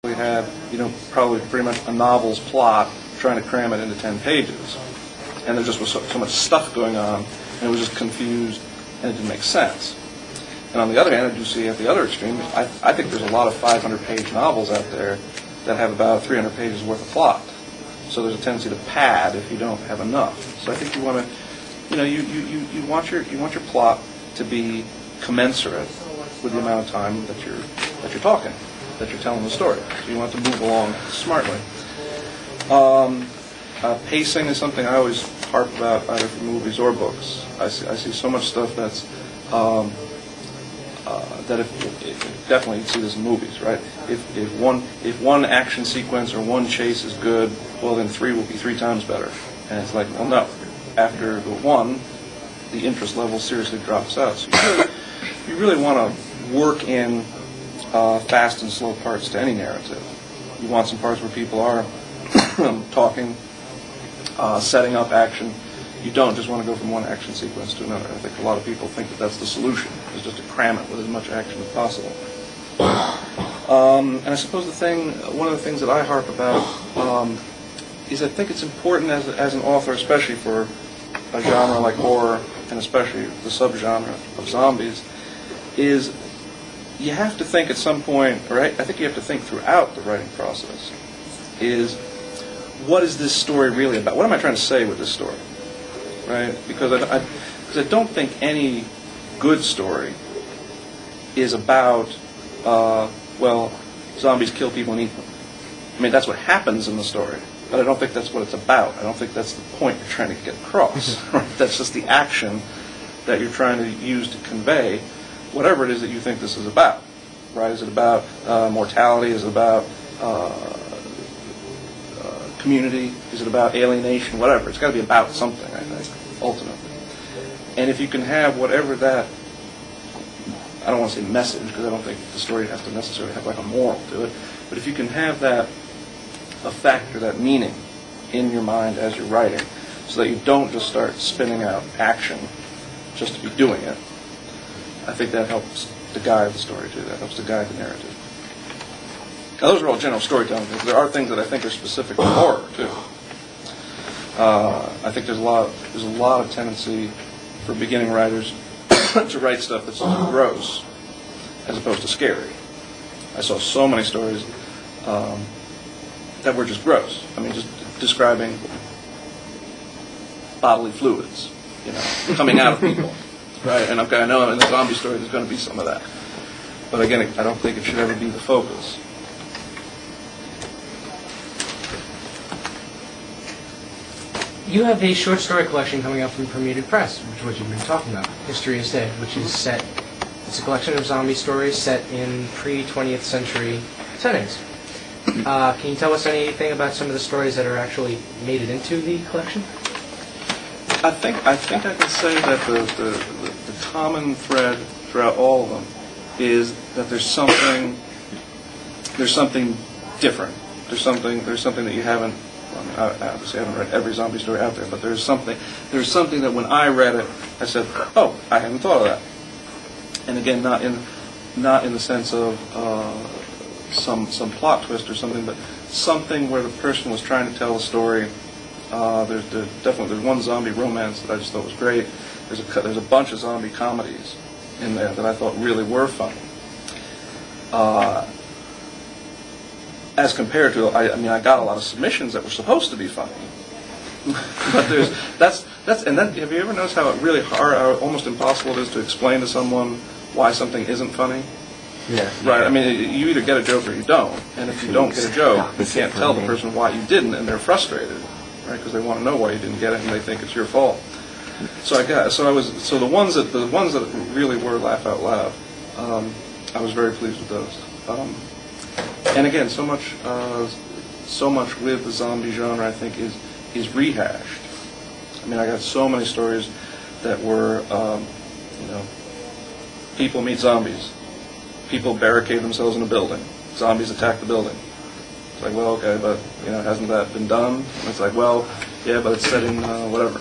We had, probably pretty much a novel's plot, trying to cram it into 10 pages. And there just was so much stuff going on, and it was just confused, and it didn't make sense. And on the other hand, I do see at the other extreme, I think there's a lot of 500-page novels out there that have about 300 pages worth of plot. So there's a tendency to pad if you don't have enough. So I think you want to, you want your plot to be commensurate with the amount of time that you're talking, that you're telling the story. So you want to move along smartly. Pacing is something I always harp about, either for movies or books. I see so much stuff that's that if definitely you see this in movies, right? If one action sequence or one chase is good, well then 3 will be 3 times better. And it's like, well, no. After the 1, the interest level seriously drops out. So you really want to work in fast and slow parts to any narrative. You want some parts where people are talking, setting up action. You don't just want to go from one action sequence to another. I think a lot of people think that that's the solution, is just to cram it with as much action as possible. And I suppose one of the things that I harp about is I think it's important as an author, especially for a genre like horror, and especially the subgenre of zombies, is you have to think at some point, or I think you have to think throughout the writing process, is what is this story really about? What am I trying to say with this story? Right? Because I don't think any good story is about, zombies kill people and eat them. I mean, that's what happens in the story, but I don't think that's what it's about. I don't think that's the point you're trying to get across. Right? That's just the action that you're trying to use to convey whatever it is that you think this is about. Right? Is it about mortality? Is it about community? Is it about alienation? Whatever. It's got to be about something, I think, ultimately. And if you can have whatever that, I don't want to say message, because I don't think the story has to necessarily have like a moral to it, but if you can have that effect or that meaning in your mind as you're writing, so that you don't just start spinning out action just to be doing it, I think that helps to guide the story too. That helps to guide the narrative. Now, those are all general storytelling things. There are things that I think are specific to horror too. I think there's a lot of tendency for beginning writers to write stuff that's gross as opposed to scary. I saw so many stories that were just gross. I mean, just describing bodily fluids, coming out of people, right? And I know in the zombie story there's going to be some of that, but again, I don't think it should ever be the focus. You have a short story collection coming out from Permuted Press, which is what you've been talking about, History is Dead, which is set, it's a collection of zombie stories set in pre-20th century settings. Can you tell us anything about some of the stories that are actually made it into the collection? I think I can say that the common thread throughout all of them is that there's something different. There's something that you haven't. I obviously haven't read every zombie story out there, but there's something that when I read it, I said, "Oh, I hadn't thought of that." And again, not in the sense of some plot twist or something, but something where the person was trying to tell a story. There's one zombie romance that I just thought was great. There's a bunch of zombie comedies in there that I thought really were funny. As compared to, I got a lot of submissions that were supposed to be funny, but have you ever noticed how it really hard, how almost impossible it is to explain to someone why something isn't funny? Yeah. Right. I mean, you either get a joke or you don't, and if you don't get a joke, you can't tell the person why you didn't, and they're frustrated, right? Because they want to know why you didn't get it, and they think it's your fault. So the ones that really were laugh out loud, I was very pleased with those. And again, so much with the zombie genre, I think, is rehashed. I mean, I got so many stories that were, people meet zombies, people barricade themselves in a building, zombies attack the building. It's like, well, okay, but hasn't that been done? And it's like, well, yeah, but it's set in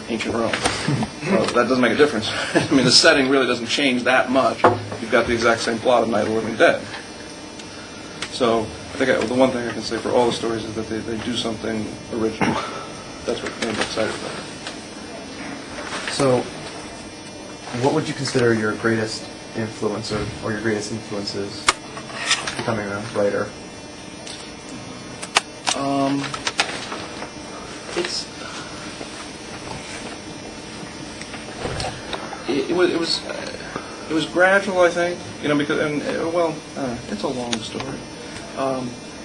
ancient Rome. Well, that doesn't make a difference. I mean, the setting really doesn't change that much. You've got the exact same plot of Night of the Living Dead. So think the one thing I can say for all the stories is that they do something original. That's what made me excited about it. So, what would you consider your greatest influence or your greatest influences becoming a writer? It was gradual, I think, because it's a long story.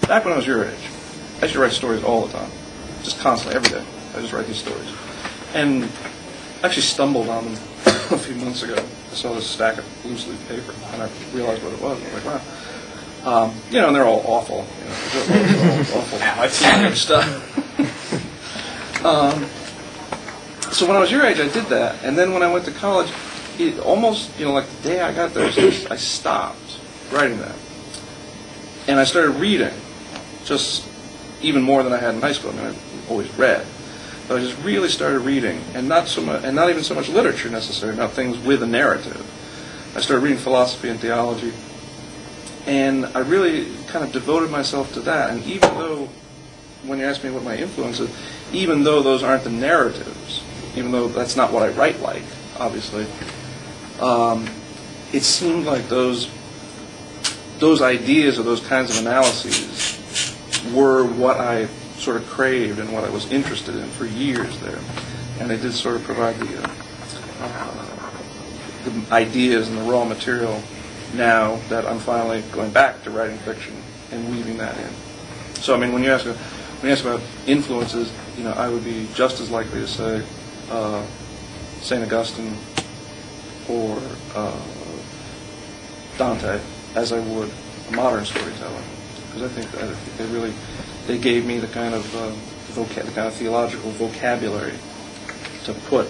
Back when I was your age, I used to write stories all the time, just constantly, every day. I just write these stories, and I actually stumbled on them a few months ago. I saw this stack of loose leaf paper, and I realized what it was. I was like, wow. And they're all awful. Awful stuff. So when I was your age, I did that, and then when I went to college, it almost, like the day I got there, I stopped writing that, and I started reading, just even more than I had in high school. I mean, I always read, but I just really started reading, and not even so much literature necessarily, not things with a narrative. I started reading philosophy and theology, and I really kind of devoted myself to that. And even though, when you ask me what my influence is, even though those aren't the narratives, even though that's not what I write like, obviously, it seemed like those ideas or those kinds of analyses were what I sort of craved and what I was interested in for years there. And they did sort of provide the ideas and the raw material now that I'm finally going back to writing fiction and weaving that in. So, I mean, when you ask about influences, I would be just as likely to say St. Augustine or Dante as I would a modern storyteller, because I think they gave me the kind of theological vocabulary to put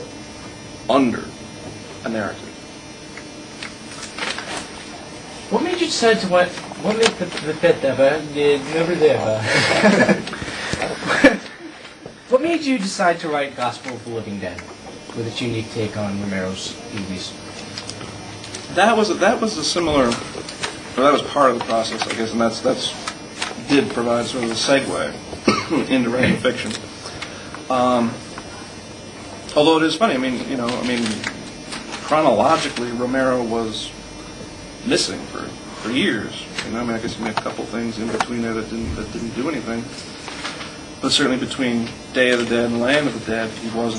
under a narrative. What made you decide to what made What made you decide to write Gospel of the Living Dead with its unique take on Romero's movies? That was a similar. Well, that was part of the process, I guess, and that's did provide sort of a segue into writing fiction. Although it is funny, chronologically, Romero was missing for years. I guess he made a couple things in between there that didn't do anything. But certainly between Day of the Dead and Land of the Dead, he wasn't.